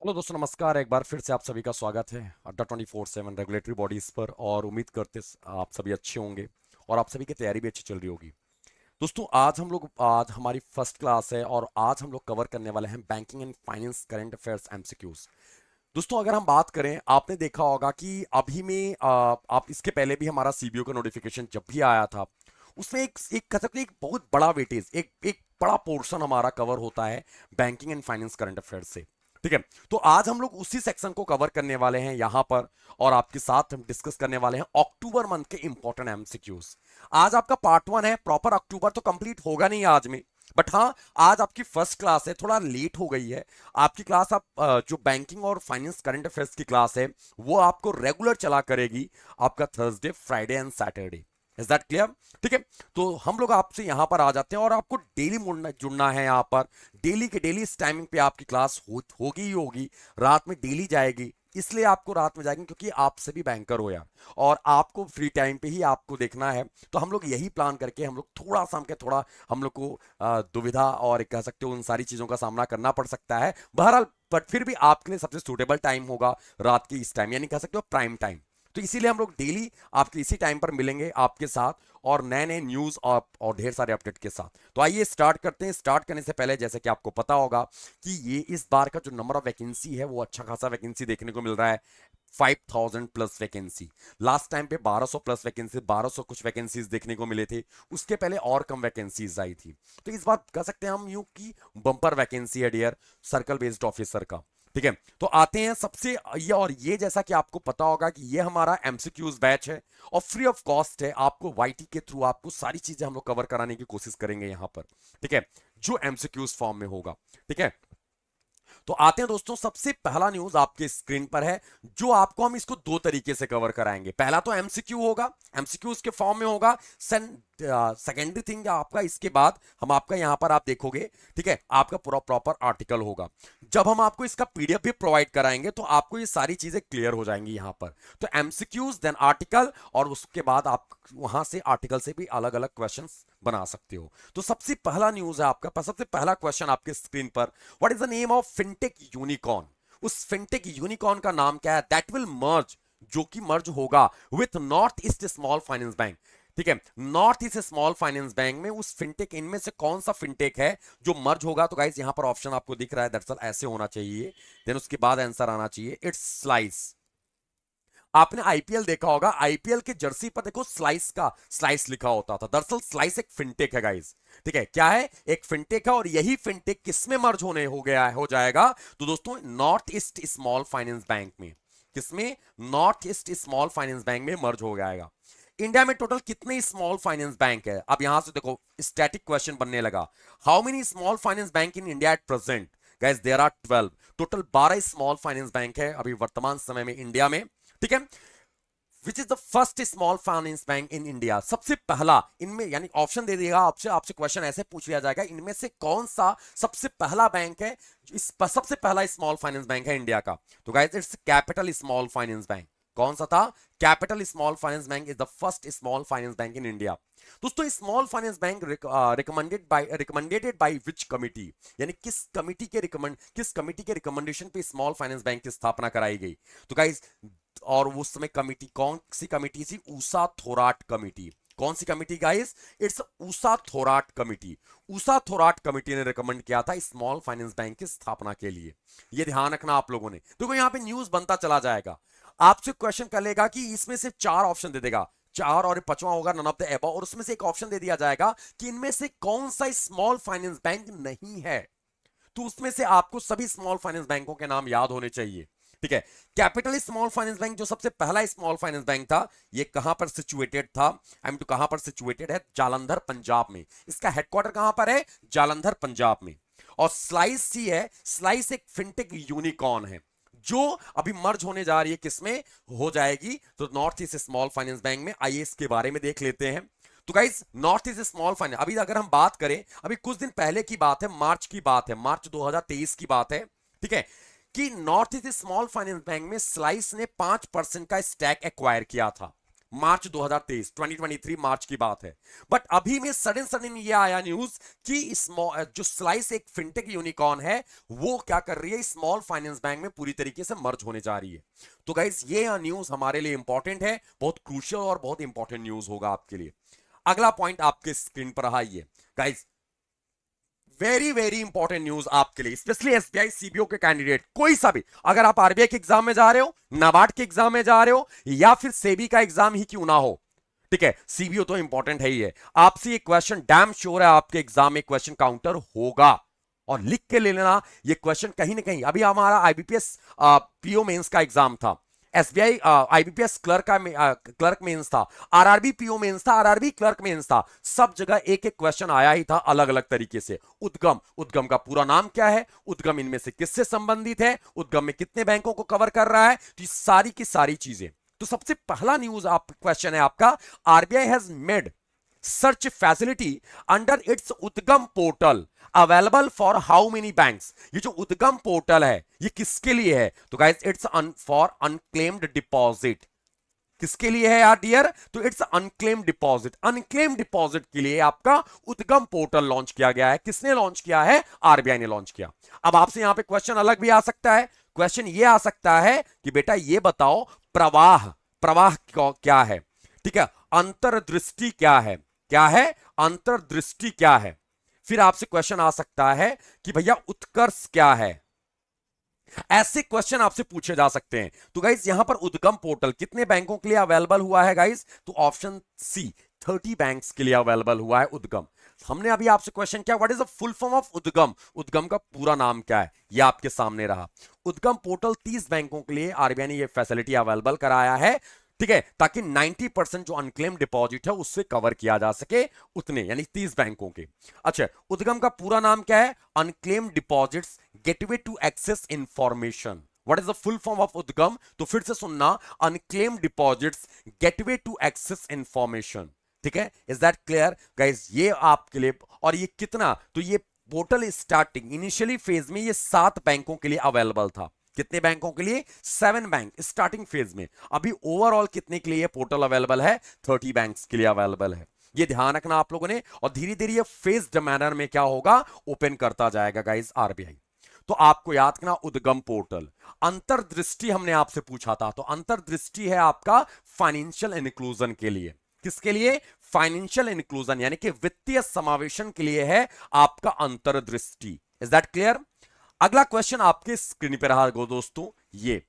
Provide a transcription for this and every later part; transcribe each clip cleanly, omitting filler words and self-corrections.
Hello दोस्तों, नमस्कार। एक बार फिर से आप सभी का स्वागत है अड्डा 24/7 रेगुलेटरी बॉडीज पर। और उम्मीद करते आप सभी अच्छे होंगे और आप सभी की तैयारी भी अच्छी चल रही होगी। दोस्तों, आज हमारी फर्स्ट क्लास है और आज हम लोग कवर करने वाले हैं banking and finance current affairs MCQs. दोस्तों, अगर हम बात करें, आपने देखा होगा कि अभी में आप इसके पहले भी हमारा सीबीओ का नोटिफिकेशन जब भी आया था, उसमें एक कह सकते हैं एक बहुत बड़ा वेटेज, एक एक बड़ा पोर्शन हमारा कवर होता है banking and finance current affairs से। ठीक है। तो आज हम लोग उसी सेक्शन को कवर करने वाले हैं यहां पर, और आपके साथ हम डिस्कस करने वाले हैं अक्टूबर मंथ के इंपॉर्टेंट एमसीक्यूज। आज आपका पार्ट 1 है। प्रॉपर अक्टूबर तो कंप्लीट होगा नहीं आज में, बट हाँ, आज आपकी फर्स्ट क्लास है, थोड़ा लेट हो गई है आपकी क्लास। आप जो बैंकिंग और फाइनेंस करंट अफेयर्स की क्लास है वो आपको रेगुलर चला करेगी आपका Thursday, Friday and Saturday. Is that clear? ठीक है। तो हम लोग आपसे यहां पर आ जाते हैं और आपको डेली जुड़ना है यहां पर। डेली के डेली इस टाइमिंग पे आपकी क्लास होगी ही होगी। रात में डेली जाएगी, इसलिए आपको रात में जाएंगे क्योंकि आप सभी बैंकर हो यार, और आपको फ्री टाइम पे ही आपको देखना है। तो हम लोग यही प्लान करके हम लोग थोड़ा सा थोड़ा हम लोग को दुविधा और कह सकते हो उन सारी चीजों का सामना करना पड़ सकता है। बहरहाल, बट फिर भी आपके लिए सबसे सूटेबल टाइम होगा रात की इस टाइम, यानी कह सकते हो प्राइम टाइम। तो इसीलिए हम लोग डेली आपके इसी टाइम पर मिलेंगे आपके साथ, और नए नए न्यूज और ढेर सारे अपडेट के साथ। तो आइए स्टार्ट करते हैं। स्टार्ट करने से पहले जैसे कि आपको पता होगा कि ये इस बार का जो नंबर ऑफ वैकेंसी है वो अच्छा खासा वैकेंसी देखने को मिल रहा है। 5000 प्लस वैकेंसी। लास्ट टाइम पे 1200 प्लस वैकेंसी, 1200 कुछ वैकेंसीज देखने को मिले थे। उसके पहले और कम वैकेंसीज आई थी। तो इस बार कह सकते हैं हम यूं कि बम्पर वैकेंसी है डियर सर्कल बेस्ड ऑफिसर का। ठीक है। तो आते हैं सबसे ये जैसा कि आपको पता होगा कि ये हमारा एमसीक्यूज बैच है और फ्री ऑफ कॉस्ट है। आपको वाईटी के थ्रू आपको सारी चीजें हम लोग कवर कराने की कोशिश करेंगे यहां पर। ठीक है, जो एमसीक्यूज फॉर्म में होगा। ठीक है। तो आते हैं दोस्तों, सबसे पहला न्यूज आपके स्क्रीन पर है, जो आपको हम इसको दो तरीके से कवर कराएंगे। पहला तो एमसीक्यू होगा, एमसीक्यू के फॉर्म में होगा। सेकेंडरी थिंग आपका इसके बाद हम आपका यहां पर आप देखोगे, ठीक है, आपका पूरा प्रॉपर आर्टिकल होगा। जब हम आपको इसका पीडीएफ भी प्रोवाइड कराएंगे तो आपको ये सारी चीजें क्लियर हो जाएंगी यहां पर। तो एमसीक्यूज देन आर्टिकल, और उसके बाद आप वहां से आर्टिकल से भी अलग अलग क्वेश्चंस बना सकते हो। तो सबसे पहला न्यूज है आपका, सबसे पहला क्वेश्चन आपके स्क्रीन पर, what is the name of fintech unicorn? उस फिनटेक यूनिकॉर्न का नाम क्या है दैट विल मर्ज, जो कि मर्ज होगा with north east small finance bank? ठीक है, north east small finance bank में उस फिनटेक, इनमें से कौन सा फिनटेक है जो मर्ज होगा? तो गाइस यहां पर ऑप्शन आपको दिख रहा है, दरअसल ऐसे होना चाहिए, देन उसके बाद आंसर आना चाहिए, इट्स स्लाइस। आपने आईपीएल देखा होगा, आईपीएल के जर्सी पर देखो स्लाइस का स्लाइस लिखा होता था। दरअसल स्लाइस एक फिनटेक है गाइस। ठीक है, क्या है? एक फिनटेक है, और यही फिनटेक किसमें मर्ज होने हो गया हो जाएगा? तो दोस्तों, north east small finance bank में। किसमें? North east small finance bank में मर्ज हो जाएगा। इंडिया में टोटल कितने स्मॉल फाइनेंस बैंक है? अब यहां से देखो स्टैटिक क्वेश्चन बनने लगा। How many small finance bank in India at present? Guys there are 12। Total 12 small finance bank है अभी वर्तमान समय में इंडिया में। ठीक है। Which is the first small finance bank in India? सबसे पहला इनमें, यानी ऑप्शन दे देगा आपसे, आपसे क्वेश्चन ऐसे पूछ लिया जाएगा, इनमें से कौन सा सबसे पहला बैंक है, सबसे पहला स्मॉल फाइनेंस बैंक है इंडिया का? तो guys it's capital small finance bank. कौन सा था? Capital small finance bank is the first small finance bank in India. दोस्तों, small finance bank recommended by which committee? यानी किस कमिटी के रिकमेंडेशन पे स्मॉल फाइनेंस बैंक की स्थापना कराई गई? तो गाइस, और उस समय कमिटी कौन सी कमिटी थी? ऊषा थोराट कमिटी। कौन सी committee guys? It's Usha Thorat committee. Usha Thorat committee ने रिकमेंड किया था स्मॉल फाइनेंस बैंक की स्थापना के लिए। यह ध्यान रखना आप लोगों ने। देखो यहां पे न्यूज बनता चला जाएगा, आपसे क्वेश्चन कर लेगा कि इसमें से चार ऑप्शन दे देगा, चार और पांचवा होगा नन ऑफ द एबव, और उसमें से एक ऑप्शन दे दिया जाएगा कि इनमें से कौन सा स्मॉल फाइनेंस बैंक नहीं है। तो उसमें से आपको सभी स्मॉल फाइनेंस बैंकों के नाम याद होने चाहिए। ठीक है। कैपिटल स्मॉल फाइनेंस बैंक जो सबसे पहला स्मॉल फाइनेंस बैंक था, ये कहां पर सिचुएटेड था? कहां पर सिचुएटेड है? जालंधर पंजाब में। इसका हेडक्वार्टर कहां पर है? जालंधर पंजाब में। और स्लाइस सी है, स्लाइस एक फिनटेक यूनिकॉर्न है जो अभी मर्ज होने जा रही है, किसमें हो जाएगी? तो north east small finance bank में। आइए इसके बारे में देख लेते हैं। तो guys, north east small finance, अभी अगर हम बात करें, अभी कुछ दिन पहले की बात है, मार्च की बात है, मार्च 2023 की बात है। ठीक है, कि north east small finance bank में स्लाइस ने 5% का स्टैक एक्वायर किया था। मार्च 2023, 2023 मार्च की बात है। बट अभी में सडन सडन ये आया न्यूज कि जो स्लाइस एक फिनटेक यूनिकॉर्न है वो क्या कर रही है, स्मॉल फाइनेंस बैंक में पूरी तरीके से मर्ज होने जा रही है। तो गाइज ये न्यूज हमारे लिए इंपॉर्टेंट है, बहुत क्रूशियल और बहुत इंपॉर्टेंट न्यूज होगा आपके लिए। अगला पॉइंट आपके स्क्रीन पर आइए guys, very very important news आपके लिए, स्पेशली एसबीआई सीबीओ के कैंडिडेट, कोई सा भी, अगर आप आरबीआई के एग्जाम में जा रहे हो, नाबार्ड के एग्जाम में जा रहे हो, या फिर सेबी का एग्जाम ही क्यों ना हो, ठीक है, सीबीओ तो इंपॉर्टेंट है ही है। आपसे ये क्वेश्चन डैम श्योर है आपके एग्जाम में क्वेश्चन काउंटर होगा, और लिख के ले लेना ये क्वेश्चन कहीं ना कहीं। अभी हमारा आईबीपीएस पीओ मेंस का एग्जाम था, एसबीआई आईबीपीएस क्लर्क मेंस था, आरआरबी पीओ मेंस था, आरआरबी क्लर्क मेंस था, सब जगह एक एक क्वेश्चन आया ही था अलग अलग तरीके से। उद्गम, उद्गम का पूरा नाम क्या है, उद्गम इनमें से किससे संबंधित है, उद्गम में कितने बैंकों को कवर कर रहा है, तो ये सारी की सारी चीजें। तो सबसे पहला न्यूज आप क्वेश्चन है आपका, RBI has made search facility under its Udgam portal available for how many banks. ये जो उद्गम पोर्टल है ये किसके लिए है, तो guys it's for unclaimed deposit. किसके लिए है यार डियर, तो it's unclaimed deposit, unclaimed deposit के लिए आपका उद्गम पोर्टल लॉन्च किया गया है। किसने लॉन्च किया है, आरबीआई ने लॉन्च किया। अब आपसे यहां पे क्वेश्चन अलग भी आ सकता है, क्वेश्चन ये आ सकता है कि बेटा ये बताओ प्रवाह, प्रवाह क्या है, ठीक है, अंतर्दृष्टि क्या है, क्या है अंतर्दृष्टि क्या है। फिर आपसे क्वेश्चन आ सकता है कि भैया उत्कर्ष क्या है, ऐसे क्वेश्चन आपसे पूछे जा सकते हैं। तो गाइस यहां पर उद्गम पोर्टल कितने बैंकों के लिए अवेलेबल हुआ है गाइस, तो ऑप्शन सी 30 बैंक्स के लिए अवेलेबल हुआ है उद्गम। हमने अभी आपसे क्वेश्चन किया what is the full form of उद्गम, उद्गम का पूरा नाम क्या है, यह आपके सामने रहा। उद्गम पोर्टल 30 बैंकों के लिए आरबीआई ने यह फैसिलिटी अवेलेबल कराया है, ठीक है, ताकि 90% जो अनक्लेम डिपॉजिट है उससे कवर किया जा सके, उतने यानी 30 बैंकों के। अच्छा, उद्गम का पूरा नाम क्या है, unclaimed deposits gateway to access information. What is the full form of UDGAM, तो फिर से सुनना, unclaimed deposits gateway to access information, ठीक है, इज दैट क्लियर गाइस। ये आपके लिए, और ये कितना, तो ये पोर्टल स्टार्टिंग इनिशियली फेज में ये 7 बैंकों के लिए अवेलेबल था। कितने बैंकों के लिए, 7 बैंक स्टार्टिंग फेज में। अभी ओवरऑल कितने के लिए पोर्टल अवेलेबल है, 30 बैंक्स के लिए अवेलेबल है। ये ध्यान रखना आप लोगों ने, और धीरे धीरे ये फेज्ड मैनर में क्या होगा, ओपन करता जाएगा गाइस आरबीआई। तो आपको याद करना उद्गम पोर्टल। अंतर्दृष्टि हमने आपसे पूछा था, तो अंतर्दृष्टि है आपका फाइनेंशियल इंक्लूजन के लिए। किसके लिए, फाइनेंशियल इंक्लूजन यानी कि वित्तीय समावेशन के लिए है आपका अंतर्दृष्टि। Is that clear. अगला क्वेश्चन आपके स्क्रीन पर रहा दोस्तों, ये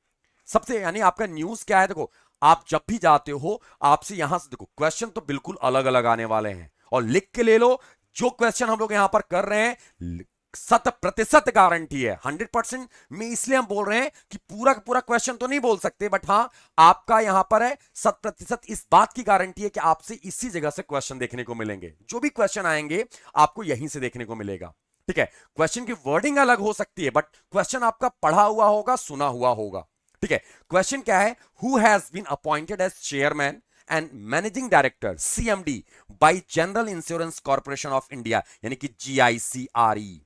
सबसे यानी आपका न्यूज क्या है, देखो आप जब भी जाते हो आपसे यहां से देखो क्वेश्चन तो बिल्कुल अलग अलग आने वाले हैं, और लिख के ले लो, जो क्वेश्चन हम लोग यहां पर कर रहे हैं 100% गारंटी है, 100% में। इसलिए हम बोल रहे हैं कि पूरा पूरा क्वेश्चन तो नहीं बोल सकते, बट हाँ आपका यहां पर है 100% इस बात की गारंटी है कि आपसे इसी जगह से क्वेश्चन देखने को मिलेंगे। जो भी क्वेश्चन आएंगे आपको यहीं से देखने को मिलेगा, ठीक है। क्वेश्चन की वर्डिंग अलग हो सकती है, बट क्वेश्चन आपका पढ़ा हुआ होगा, सुना हुआ होगा, ठीक है। क्वेश्चन क्या है, who has been appointed as chairman and managing director CMD by general insurance corporation of India, यानी कि जीआईसीआरई,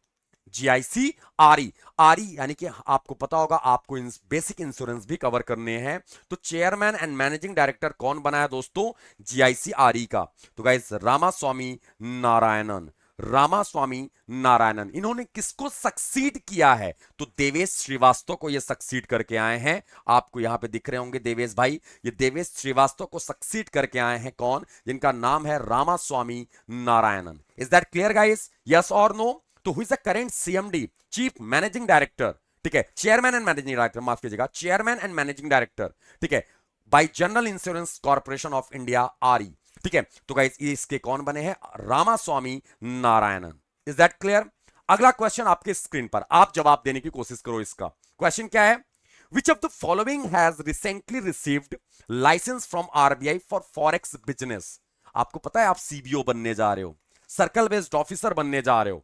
जीआईसीआरई, आरई यानी कि आपको पता होगा आपको बेसिक इंश्योरेंस भी कवर करने हैं। तो चेयरमैन एंड मैनेजिंग डायरेक्टर कौन बना है दोस्तों, जीआईसीआरई का, तो गाइस रामास्वामी नारायणन, रामास्वामी नारायणन। इन्होंने किसको सक्सीड किया है, तो देवेश श्रीवास्तव को ये सक्सीड करके आए हैं। आपको यहां पे दिख रहे होंगे देवेश भाई, ये देवेश श्रीवास्तव को सक्सीड करके आए हैं कौन, जिनका नाम है Ramaswamy Narayanan. Is that clear guys, yes और नो। तो who is the current CMD, chief managing director, ठीक है, चेयरमैन एंड मैनेजिंग डायरेक्टर, माफ कीजिएगा, चेयरमैन एंड मैनेजिंग डायरेक्टर, ठीक है, by general insurance corporation of India RE, ठीक है। तो गाइस इसके कौन बने हैं, Ramaswamy Narayanan. Is that clear. अगला क्वेश्चन आपके स्क्रीन पर, आप जवाब देने की कोशिश करो इसका। क्वेश्चन क्या है, which of the following has recently received licence from RBI for forex business. आपको पता है आप सीबीओ बनने जा रहे हो, सर्कल बेस्ड ऑफिसर बनने जा रहे हो,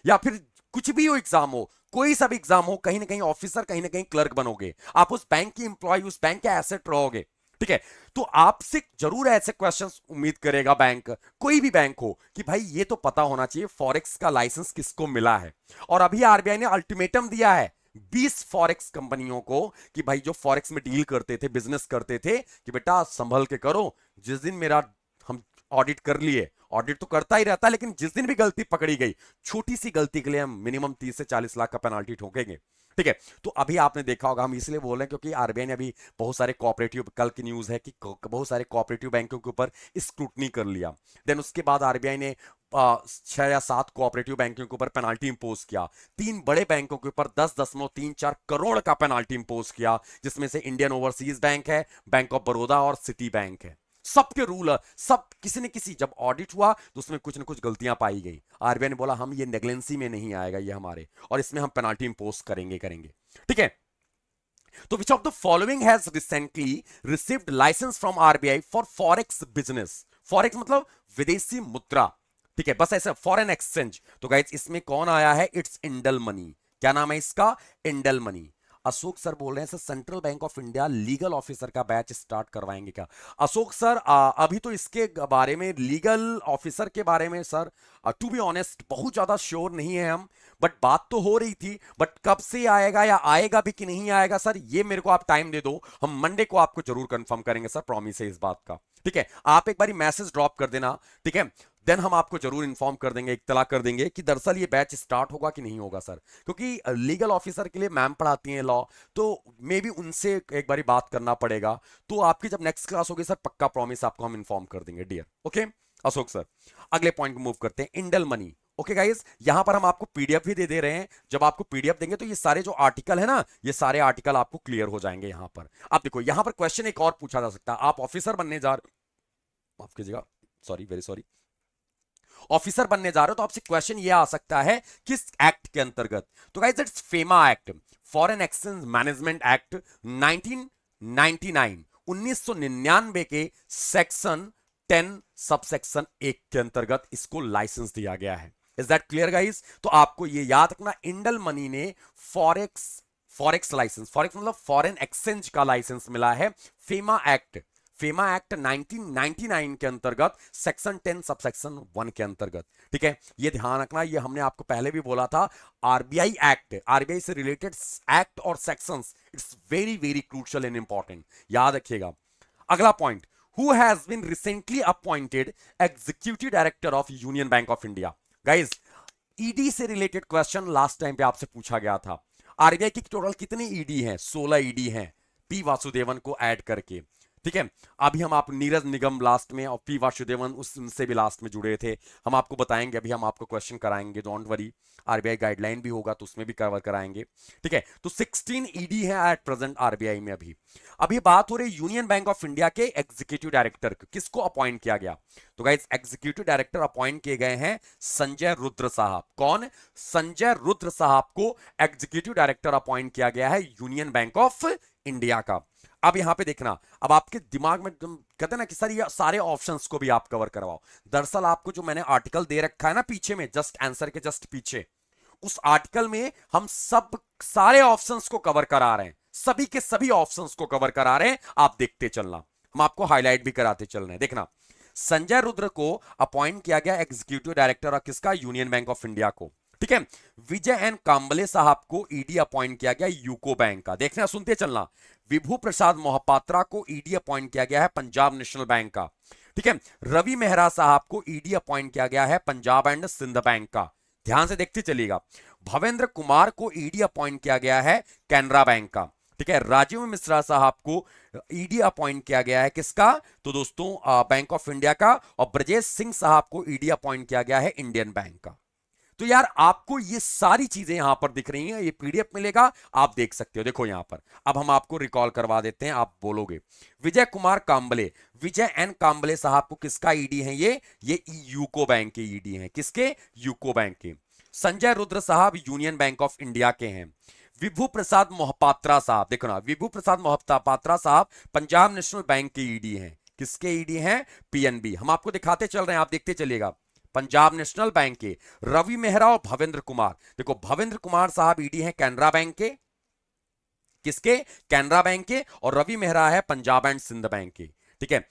या फिर कुछ भी हो एग्जाम हो, कोई सा भी एग्जाम हो, कहीं ना कहीं ऑफिसर कहीं ना कहीं क्लर्क बनोगे, आप उस बैंक की इंप्लॉय, उस बैंक के एसेट रहोगे, ठीक है। तो आपसे जरूर ऐसे क्वेश्चंस उम्मीद करेगा बैंक, कोई भी बैंक हो, कि भाई ये तो पता होना चाहिए फॉरेक्स का लाइसेंस किसको मिला है। और अभी आरबीआई ने अल्टीमेटम दिया है 20 फॉरेक्स कंपनियों को कि भाई जो फॉरेक्स में डील करते थे, बिजनेस करते थे, कि बेटा संभल के करो, जिस दिन मेरा हम ऑडिट कर लिए, ऑडिट तो करता ही रहता है, लेकिन जिस दिन भी गलती पकड़ी गई, छोटी सी गलती के लिए हम मिनिमम 30 से 40 लाख का पेनाल्टी ठोकेंगे। ठीक है, तो अभी आपने देखा होगा, हम इसलिए बोल रहे हैं क्योंकि आरबीआई ने अभी बहुत सारे कोऑपरेटिव, कल की न्यूज है कि बहुत सारे कोऑपरेटिव बैंकों के ऊपर स्क्रूटनी कर लिया। देन उसके बाद आरबीआई ने 6 या 7 कोऑपरेटिव बैंकों के ऊपर पेनाल्टी इंपोज किया। 3 बड़े बैंकों के ऊपर 10.34 करोड़ का पेनाल्टी इंपोज किया, जिसमें से इंडियन ओवरसीज बैंक है, बैंक ऑफ बड़ौदा और सिटी बैंक है। सबके रूल, सब किसी न किसी, जब ऑडिट हुआ तो उसमें कुछ न कुछ गलतियां पाई गई। आरबीआई ने बोला हम ये नेग्लेंसी में नहीं आएगा ये हमारे, और इसमें हम पेनाल्टी इंपोज करेंगे करेंगे। ठीक है, तो which of the following has recently received licence from RBI for forex business? Forex मतलब विदेशी मुद्रा। ठीक है, बस ऐसा फॉरेन एक्सचेंज। तो गाइस इसमें कौन आया है? It's Indel Money. क्या नाम है इसका? इंडल मनी। अशोक सर बोल रहे हैं sir central bank of India legal officer का बैच स्टार्ट करवाएंगे क्या? अशोक सर अभी तो इसके बारे में, लीगल ऑफिसर के बारे में सर टू बी ऑनेस्ट बहुत ज्यादा श्योर नहीं है हम, बट बात तो हो रही थी, बट कब से आएगा या आएगा भी कि नहीं आएगा सर, ये मेरे को आप टाइम दे दो, हम मंडे को आपको जरूर कंफर्म करेंगे सर, प्रॉमिस है इस बात का। ठीक है, आप एक बारी मैसेज ड्रॉप कर देना। ठीक है, देन हम आपको जरूर इन्फॉर्म कर देंगे, इत्तला कर देंगे कि दरअसल ये बैच स्टार्ट होगा कि नहीं होगा सर, क्योंकि लीगल ऑफिसर के लिए मैम पढ़ाती हैं लॉ, तो मे बी उनसे एक बारी बात करना पड़ेगा। तो आपकी जब नेक्स्ट क्लास होगी सर, पक्का प्रॉमिस आपको हम इन्फॉर्म कर देंगे डियर। ओके अशोक सर, अगले पॉइंट मूव करते हैं, इंडल मनी। ओके गाइस, यहां पर हम आपको पीडीएफ भी दे रहे हैं। जब आपको पीडीएफ देंगे तो ये सारे जो आर्टिकल है ना, ये सारे आर्टिकल आपको क्लियर हो जाएंगे। यहां पर आप देखो, यहां पर क्वेश्चन एक और पूछा जा सकता है, आप ऑफिसर बनने जा रहे, माफ कीजिएगा, सॉरी वेरी सॉरी, ऑफिसर बनने जा रहे हो तो आपसे क्वेश्चन ये आ सकता है किस एक्ट के अंतर्गत? तो guys it's FEMA act, foreign exchange management act 1999, 1999 के सेक्शन 10 सबसेक्शन 1 के अंतर्गत इसको लाइसेंस दिया गया है। Is that clear guys? तो आपको ये याद रखना, इंडल मनी ने फॉरेक्स लाइसेंस, फॉरेक्स मतलब फॉरेन एक्सचेंज का लाइसेंस मिला है फेमा एक्ट, फेमा एक्ट 1999 के अंतर्गत सेक्शन 10 सबसेक्शन 1 के अंतर्गत। ठीक है, ये ध्यान रखना, ये हमने आपको पहले भी बोला था, आरबीआई एक्ट, आरबीआई से रिलेटेड एक्ट और sections, it's very very crucial and important, याद रखिएगा। अगला point, who has been recently appointed executive director of Union Bank of India? Guys ED से रिलेटेड क्वेश्चन लास्ट टाइम पे आपसे पूछा गया था। आरबीआई की टोटल कितने ईडी हैं? 16 ईडी हैं, पी वासुदेवन को ऐड करके। ठीक है, अभी हम आप नीरज निगम लास्ट में और पी वासुदेवन उनसे भी लास्ट में जुड़े थे, हम आपको बताएंगे, अभी हम आपको क्वेश्चन कराएंगे, डोंट वरी, आरबीआई गाइडलाइन भी होगा तो उसमें भी कवर कराएंगे। ठीक है, तो 16 ईडी है एट प्रेजेंट आरबीआई में। अभी बात हो रही यूनियन बैंक ऑफ इंडिया के एग्जीक्यूटिव डायरेक्टर, किसको अपॉइंट किया गया? तो गाइस एग्जीक्यूटिव डायरेक्टर अपॉइंट किए गए हैं संजय रुद्र साहब। कौन? संजय रुद्र साहब को एग्जीक्यूटिव डायरेक्टर अपॉइंट किया गया है यूनियन बैंक ऑफ इंडिया का। अब यहां पे देखना, अब आपके दिमाग में कहते हैं ना कि सर ये सारे ऑप्शंस को भी आप कवर करवाओ। दरअसल आपको जो मैंने आर्टिकल दे रखा है ना पीछे में, जस्ट आंसर के जस्ट पीछे, उस आर्टिकल में हम सब सारे ऑप्शंस को कवर करा रहे हैं, सभी के सभी ऑप्शंस को कवर करा रहे हैं, आप देखते चलना, हम आपको हाईलाइट भी कराते चल रहे हैं। देखना, संजय रुद्र को अपॉइंट किया गया एग्जीक्यूटिव डायरेक्टर किसका? यूनियन बैंक ऑफ इंडिया को। ठीक है, विजय एन कांबले साहब को ईडी अपॉइंट किया गया यूको बैंक का। देखना सुनते चलना, विभू प्रसाद मोहपात्रा को ईडी अपॉइंट किया गया है पंजाब नेशनल बैंक का। ठीक है, रवि मेहरा साहब को ईडी अपॉइंट किया गया है पंजाब एंड सिंध बैंक का। ध्यान से देखते चलिएगा, भवेंद्र कुमार को ईडी अपॉइंट किया गया है कैनरा बैंक का। ठीक है, राजीव मिश्रा साहब को ईडी अपॉइंट किया गया है किसका? तो दोस्तों बैंक ऑफ इंडिया का। और ब्रजेश सिंह साहब को ईडी अपॉइंट किया गया है इंडियन बैंक का। तो यार आपको ये सारी चीजें यहां पर दिख रही हैं, ये पीडीएफ मिलेगा, आप देख सकते हो। देखो यहां पर अब हम आपको रिकॉल करवा देते हैं, आप बोलोगे। विजय कुमार कांबले, विजय एन कांबले साहब को किसका ईडी है? ये यूको बैंक के ईडी हैं। किसके? यूको बैंक के। संजय रुद्र साहब यूनियन बैंक ऑफ इंडिया के हैं। विभू प्रसाद मोहपात्रा साहब, देखो ना, विभू प्रसाद मोहपात्रा साहब पंजाब नेशनल बैंक के ईडी हैं। किसके ईडी हैं? पीएनबी। हम आपको दिखाते चल रहे हैं, आप देखते चलिएगा, पंजाब नेशनल बैंक के। रवि मेहरा और भवेंद्र कुमार, देखो भवेंद्र कुमार साहब ईडी हैं कैनरा बैंक के। किसके? कैनरा बैंक के। और रवि मेहरा है पंजाब एंड सिंध बैंक के। ठीक है,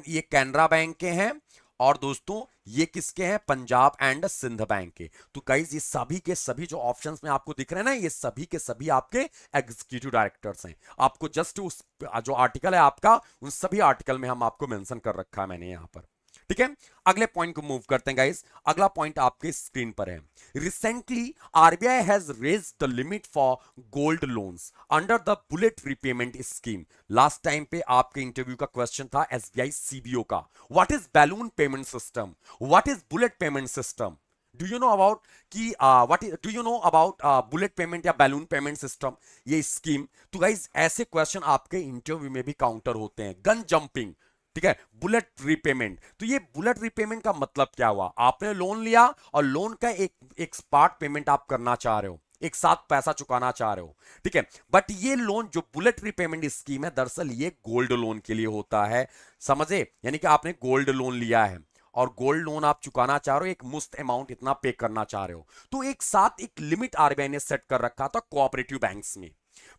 ये कैनरा बैंक के हैं, और दोस्तों ये किसके हैं? पंजाब एंड सिंध बैंक के। तो गाइस ये सभी के सभी जो ऑप्शंस में आपको दिख रहे हैं ना, ये सभी के सभी आपके एग्जीक्यूटिव डायरेक्टर्स हैं। आपको जस्ट उस जो आर्टिकल है आपका, उन सभी आर्टिकल में हम आपको मेंशन कर रखा है मैंने यहां पर। ठीक है, अगले पॉइंट को मूव करते हैं गाइस। अगला पॉइंट आपके स्क्रीन पर है। Recently RBI has raised the limit for gold loans under the bullet repayment scheme. Last time पे आपके इंटरव्यू का क्वेश्चन था एसबीआई सीबीओ का, what is balloon payment system, what is bullet payment system. Do you know about कि what do you know about bullet payment या balloon payment system, ये scheme. तो guys ऐसे क्वेश्चन आपके interview में भी काउंटर होते हैं। गन जंपिंग, ठीक है, बुलेट रीपेमेंट। तो ये बुलेट रीपेमेंट का मतलब क्या हुआ? आपने लोन लिया और लोन का एक पार्ट पेमेंट आप करना चाह रहे हो, एक साथ पैसा चुकाना चाह रहे हो, ठीक है। बट ये लोन जो बुलेट रीपेमेंट स्कीम है, दरअसल ये गोल्ड लोन के लिए होता है, समझे? यानी कि आपने गोल्ड लोन लिया है और गोल्ड लोन आप चुकाना चाह रहे हो, एक मुश्त अमाउंट इतना पे करना चाह रहे हो। तो एक साथ एक लिमिट आरबीआई ने सेट कर रखा था कोऑपरेटिव बैंक्स में।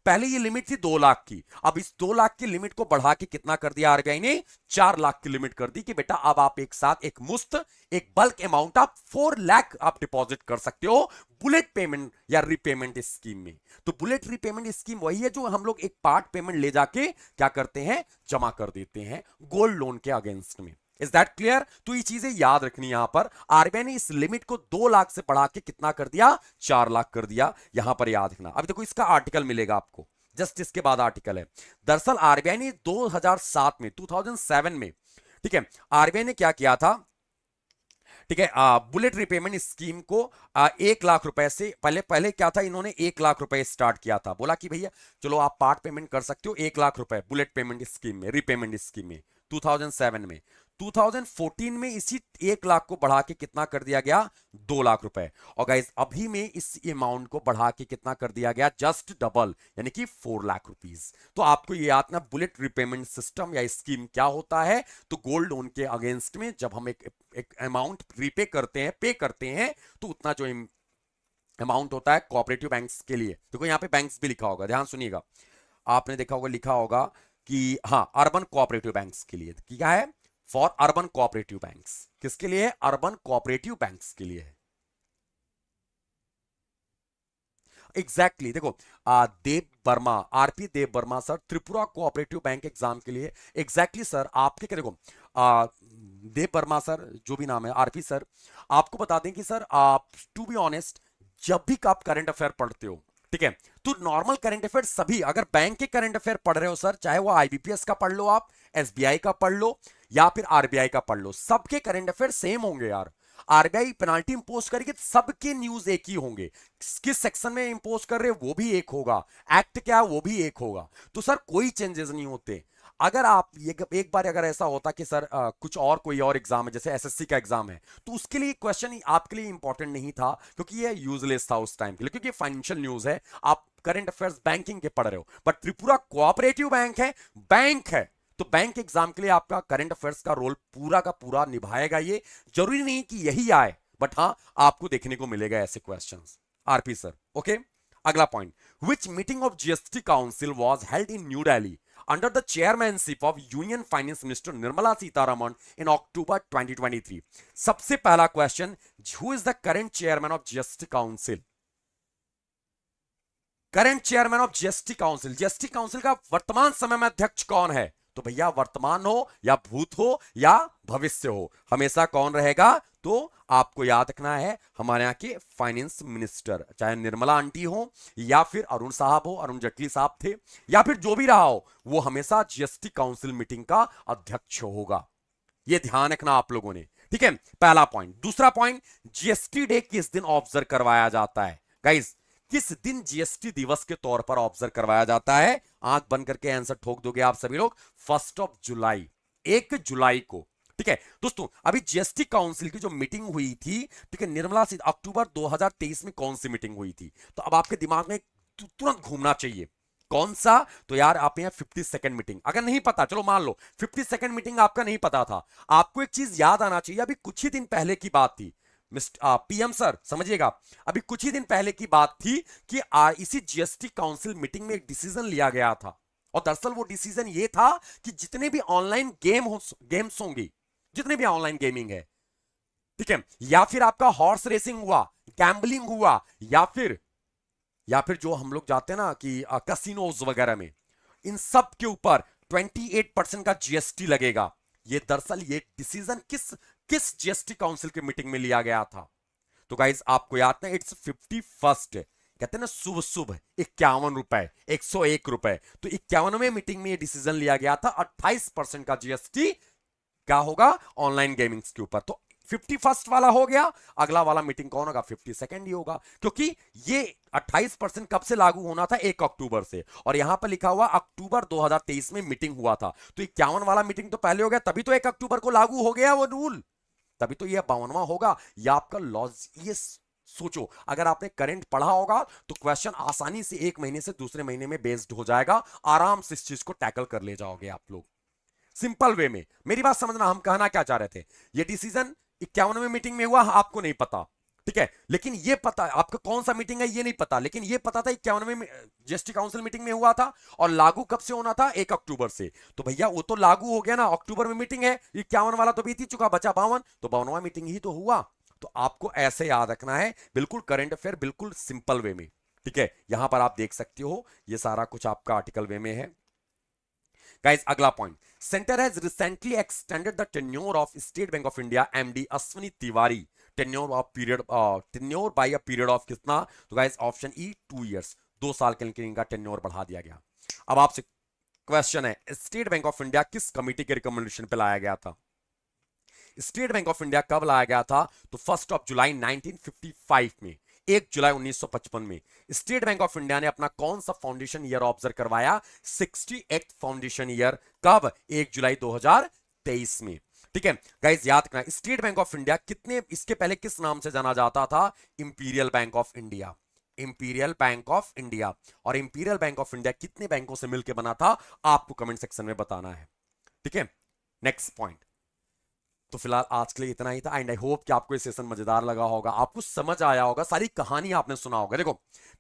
पहले ये लिमिट थी 2 लाख की, अब इस 2 लाख की लिमिट को बढ़ा के कितना कर दिया आरबीआई ने? 4 लाख की लिमिट कर दी कि बेटा अब आप एक साथ एक मुश्त एक बल्क अमाउंट आप 4 लाख आप डिपॉजिट कर सकते हो बुलेट पेमेंट या रीपेमेंट स्कीम में। तो बुलेट रीपेमेंट स्कीम वही है जो हम लोग एक पार्ट पेमेंट ले जाके क्या करते हैं? जमा कर देते हैं गोल्ड लोन के अगेंस्ट में। Is that clear? तो ये चीजें याद रखनी यहां पर। आरबीआई ने इस लिमिट को 2 लाख से बढ़ा के कितना कर दिया? 4 लाख कर दिया। यहां पर याद रखना। अभी देखो इसका आर्टिकल मिलेगा आपको, जस्ट इसके बाद आर्टिकल है। दरअसल आरबीआई ने 2007 में 2007 में, ठीक है, आरबीआई ने क्या किया था? ठीक है, बुलेट रिपेमेंट स्कीम को 1 लाख रुपए से पहले पहले क्या था, इन्होंने 1 लाख रुपए स्टार्ट किया था। बोला कि भैया चलो आप पार्ट पेमेंट कर सकते हो 1 लाख रुपए बुलेट पेमेंट स्कीम में, रीपेमेंट स्कीम में 2007 में। 2014 में इसी 1 लाख को बढ़ा के कितना कर दिया गया? 2 लाख रुपए। और गाइस अभी में इस अमाउंट को बढ़ा के कितना कर दिया गया? जस्ट डबल, यानी कि 4 लाख रुपीज। तो आपको ये याद ना, बुलेट रिपेमेंट सिस्टम या स्कीम क्या होता है? तो गोल्ड लोन के अगेंस्ट में जब हम एक अमाउंट रीपे करते हैं, पे करते हैं, तो उतना जो अमाउंट होता है कोऑपरेटिव बैंक्स के लिए। देखो यहाँ पे बैंक्स भी लिखा होगा, ध्यान सुनिएगा। आपने देखा होगा, लिखा होगा कि हाँ अर्बन कोऑपरेटिव बैंक्स के लिए क्या है? For urban cooperative banks. किसके लिए? अर्बन कोऑपरेटिव बैंक्स के लिए है। एग्जैक्टली देखो, Dev Varma, RP Dev Varma sir, Tripura cooperative bank exam के लिए। एग्जैक्टली सर, आपके क्या देखो, देव वर्मा सर जो भी नाम है, आरपी सर, आपको बता दें कि सर आप टू बी ऑनेस्ट, जब भी आप करंट अफेयर पढ़ते हो, ठीक है, तो नॉर्मल करंट अफेयर सभी, अगर बैंक के करंट अफेयर पढ़ रहे हो सर, चाहे वो आईबीपीएस का पढ़ लो, आप एसबीआई का पढ़ लो या फिर आरबीआई का पढ़ लो, सबके करंट अफेयर सेम होंगे यार। आरबीआई पेनाल्टी इंपोज करेगी तो सबके न्यूज एक ही होंगे, किस सेक्शन में इंपोज कर रहे हो वो भी एक होगा, एक्ट क्या है वो भी एक होगा। तो सर कोई चेंजेस नहीं होते। अगर आप ये एक बार अगर ऐसा होता कि सर कुछ और कोई और एग्जाम है, जैसे एसएससी का एग्जाम है, तो उसके लिए क्वेश्चन आपके लिए इंपॉर्टेंट नहीं था, क्योंकि ये यूजलेस था उस टाइम के लिए, क्योंकि ये फाइनेंशियल न्यूज है, आप करंट अफेयर्स बैंकिंग के पढ़ रहे हो। बट त्रिपुरा कोऑपरेटिव बैंक है, बैंक है, तो बैंक एग्जाम के लिए आपका करंट अफेयर्स का रोल पूरा का पूरा निभाएगा। ये जरूरी नहीं कि यही आए, बट हाँ आपको देखने को मिलेगा ऐसे क्वेश्चंस। RP sir, okay. अगला point, which meeting of GST council was held in New Delhi under the chairmanship of Union Finance Minister Nirmala Sitharaman in October 2023? सबसे पहला question, who is the current chairman of GST Council? Current chairman of GST council, GST council का वर्तमान समय में अध्यक्ष कौन है? तो भैया वर्तमान हो या भूत हो या भविष्य हो, हमेशा कौन रहेगा? तो आपको याद रखना है, हमारे यहाँ के फाइनेंस मिनिस्टर, चाहे निर्मला आंटी हो या फिर अरुण साहब हो, अरुण जेटली साहब थे, या फिर जो भी रहा हो, वो हमेशा जीएसटी काउंसिल मीटिंग का अध्यक्ष होगा। ये ध्यान रखना आप लोगों ने, ठीक है, पहला पॉइंट। दूसरा पॉइंट, जीएसटी डे किस दिन ऑब्जर्व करवाया जाता है? गाइस किस दिन जीएसटी दिवस के तौर पर ऑब्जर्व करवाया जाता है? आंख बंद करके आंसर ठोक दोगे आप सभी लोग। 1 जुलाई, 1 जुलाई को, ठीक है दोस्तों। अभी जीएसटी काउंसिल की जो मीटिंग हुई थी, ठीक है, निर्मला सीता, अक्टूबर 2023 में कौन सी मीटिंग हुई थी? तो अब आपके दिमाग में तुरंत घूमना चाहिए, कौन सा? तो यार आप यहाँ 52nd मीटिंग, अगर नहीं पता, चलो मान लो 52nd मीटिंग आपका नहीं पता था, आपको एक चीज याद आना चाहिए, अभी कुछ ही दिन पहले की बात थी। पीएम सर समझिएगा, अभी कुछ ही दिन पहले की बात थी कि इसी जीएसटी काउंसिल मीटिंग में एक डिसीजन लिया गया था, और दरअसल वो डिसीजन ये था कि जितने भी ऑनलाइन गेम्स होंगी, जितने भी ऑनलाइन गेमिंग है, ठीक है, या फिर आपका हॉर्स रेसिंग हुआ, गैम्बलिंग हुआ, या फिर जो हम लोग जाते हैं ना कि कसिनोज वगैरह में, इन सब के ऊपर 28% का जीएसटी लगेगा। ये दरअसल ये डिसीजन किस किस जीएसटी काउंसिल की मीटिंग में लिया गया था? तो गाइज आपको याद ना, इट्स 51st, कहते हैं ना शुभ शुभ 51 रुपए, 101 रुपए। तो 51वें मीटिंग में ये डिसीजन लिया गया था 28% का जीएसटी क्या होगा ऑनलाइन गेमिंग के ऊपर। तो 51st वाला हो गया, अगला वाला मीटिंग कौन होगा? 52nd ही होगा, क्योंकि ये 28% कब से लागू होना था? 1 अक्टूबर से, और यहां पर लिखा हुआ अक्टूबर 2023 में मीटिंग हुआ था। तो 51 वाला मीटिंग तो पहले हो गया, तभी तो 1 अक्टूबर को लागू हो गया वो रूल, तभी तो ये 52वां होगा। या आपका लॉज, ये सोचो अगर आपने करंट पढ़ा होगा तो क्वेश्चन आसानी से एक महीने से दूसरे महीने में बेस्ड हो जाएगा, आराम से इस चीज को टैकल कर ले जाओगे आप लोग सिंपल वे में। मेरी बात समझना, हम कहना क्या चाह रहे थे, ये डिसीजन 51वें मीटिंग में हुआ, आपको नहीं पता, ठीक है, लेकिन ये पता आपका कौन सा मीटिंग है ये नहीं पता, लेकिन ये पता था 51वें जीएसटी काउंसिल मीटिंग में हुआ था, और लागू कब से होना था? 1 अक्टूबर से। तो भैया वो तो लागू हो गया ना, अक्टूबर में मीटिंग है, 51 वाला तो बीत ही चुका, बचा 52, तो 52वां मीटिंग ही तो हुआ। तो आपको ऐसे याद रखना है, बिल्कुल करंट अफेयर, बिल्कुल सिंपल वे में, ठीक है। यहां पर आप देख सकते हो ये सारा कुछ आपका आर्टिकल वे में है। गाइस अगला point, centre has recently extended the tenure of State Bank of India MD Ashwini Tiwari, tenure of period, tenure by a period of कितना? तो गाइस ऑप्शन ई 2 इयर्स, 2 साल के लिए इनका टेन्योर बढ़ा दिया गया। अब आपसे क्वेश्चन है, स्टेट बैंक ऑफ इंडिया किस कमिटी के रिकमेंडेशन पे लाया गया था? स्टेट बैंक ऑफ इंडिया कब लाया गया था? तो 1 जुलाई 1955 में, 1 जुलाई 1955 में स्टेट बैंक ऑफ इंडिया ने अपना कौन सा फाउंडेशन ईयर ऑब्जर्व करवाया? 68th foundation year. कब? 1 जुलाई 2023 में, ठीक है। गाइस याद रखना, स्टेट बैंक ऑफ इंडिया कितने, इसके पहले किस नाम से जाना जाता था? Imperial bank of India, imperial bank of India. और इंपीरियल बैंक ऑफ इंडिया कितने बैंकों से मिलकर बना था? आपको कमेंट सेक्शन में बताना है, ठीक है। नेक्स्ट पॉइंट, तो फिलहाल आज के लिए इतना ही था, एंड आई होप कि आपको ये सेशन मजेदार लगा होगा, आपको समझ आया होगा, सारी कहानी आपने सुना होगा। देखो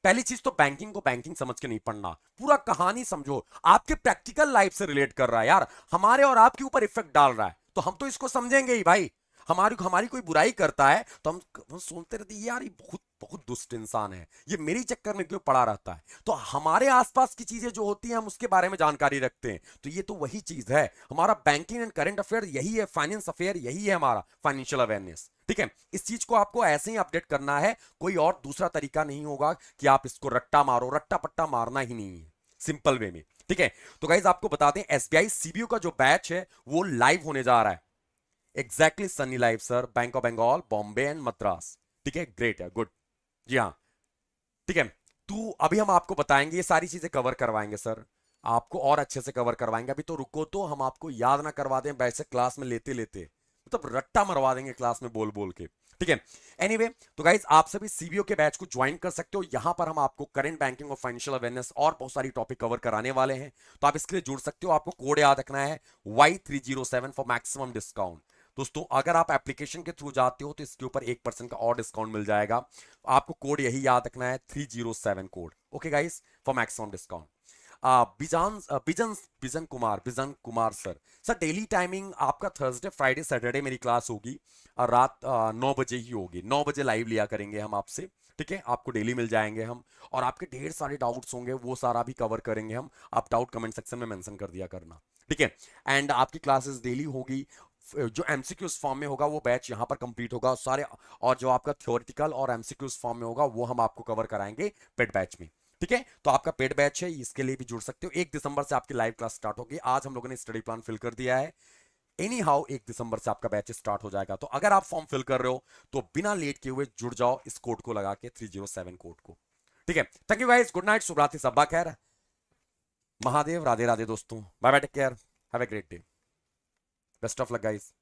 पहली चीज तो बैंकिंग को बैंकिंग समझ के नहीं पढ़ना, पूरा कहानी समझो, आपके प्रैक्टिकल लाइफ से रिलेट कर रहा है यार, हमारे और आपके ऊपर इफेक्ट डाल रहा है, तो हम तो इसको समझेंगे ही भाई। हमारी हमारी कोई बुराई करता है तो हम सुनते रहते हैं, यार ये बहुत बहुत दुष्ट इंसान है, ये मेरी चक्कर में क्यों पड़ा रहता है। तो हमारे आसपास की चीजें जो होती हैं हम उसके बारे में जानकारी रखते हैं, तो ये तो वही चीज है, हमारा बैंकिंग एंड करंट अफेयर यही है, फाइनेंस अफेयर यही है, हमारा फाइनेंशियल अवेयरनेस, ठीक है। इस चीज को आपको ऐसे ही अपडेट करना है, कोई और दूसरा तरीका नहीं होगा कि आप इसको रट्टा मारो, रट्टा पट्टा मारना ही नहीं है, सिंपल वे में, ठीक है। तो गाइज आपको बता दें, एसबीआई सीबीओ का जो बैच है वो लाइव होने जा रहा है, exactly sunny live sir, Bank of Bengal, Bombay and Madras, ठीक है, ग्रेट है, गुड, जी हाँ, ठीक है। तो अभी हम आपको बताएंगे, ये सारी चीजें कवर करवाएंगे सर, आपको और अच्छे से कवर करवाएंगे। अभी तो रुको, तो हम आपको याद ना करवा दें वैसे क्लास में लेते लेते, मतलब रट्टा मरवा देंगे क्लास में बोल बोल के, ठीक है। एनीवे तो गाइज आप सभी सीबीओ के बैच को ज्वाइन कर सकते हो, यहां पर हम आपको करंट बैंकिंग और फाइनेंशियल अवेयरनेस और बहुत सारी टॉपिक कवर कराने वाले हैं, तो आप इसके लिए जुड़ सकते हो। आपको कोड याद रखना है Y307 फॉर मैक्सिमम डिस्काउंट। दोस्तों अगर आप एप्लीकेशन के थ्रू जाते हो तो इसके ऊपर 1% का और डिस्काउंट मिल जाएगा, आपको कोड यही याद रखना है 307 code, okay guys, for maximum discount. बिजन कुमार सर, डेली टाइमिंग आपका थर्सडे फ्राइडे सैटरडे मेरी क्लास होगी, रात 9 बजे ही होगी, 9 बजे लाइव लिया करेंगे हम आपसे, ठीक है, आपको डेली मिल जाएंगे हम, और आपके ढेर सारे डाउट्स होंगे वो सारा भी कवर करेंगे हम, आप डाउट कमेंट सेक्शन में मेंशन कर दिया करना, ठीक है। एंड आपकी क्लासेस डेली होगी, जो एमसीक्यूज फॉर्म में होगा वो बैच यहाँ पर कंप्लीट होगा सारे, और जो आपका थ्योरेटिकल और एमसीक्यूज फॉर्म में होगा वो हम आपको कवर कराएंगे पेड बैच में, ठीक है। तो आपका पेड बैच है, इसके लिए भी जुड़ सकते हो। 1 दिसंबर से आपकी लाइव क्लास स्टार्ट होगी, आज हम लोगों ने स्टडी प्लान फिल कर दिया है, एनी हाउ 1 दिसंबर से आपका बैच स्टार्ट हो जाएगा। तो अगर आप फॉर्म फिल कर रहे हो तो बिना लेट किए हुए जुड़ जाओ इस कोड को लगा के, 307 कोड को, ठीक है। Thank you guys, good night, शुभ रात्रि, सब्बा खैर, महादेव, राधे राधे दोस्तों, bye bye, take care, have a great day, best of luck guys.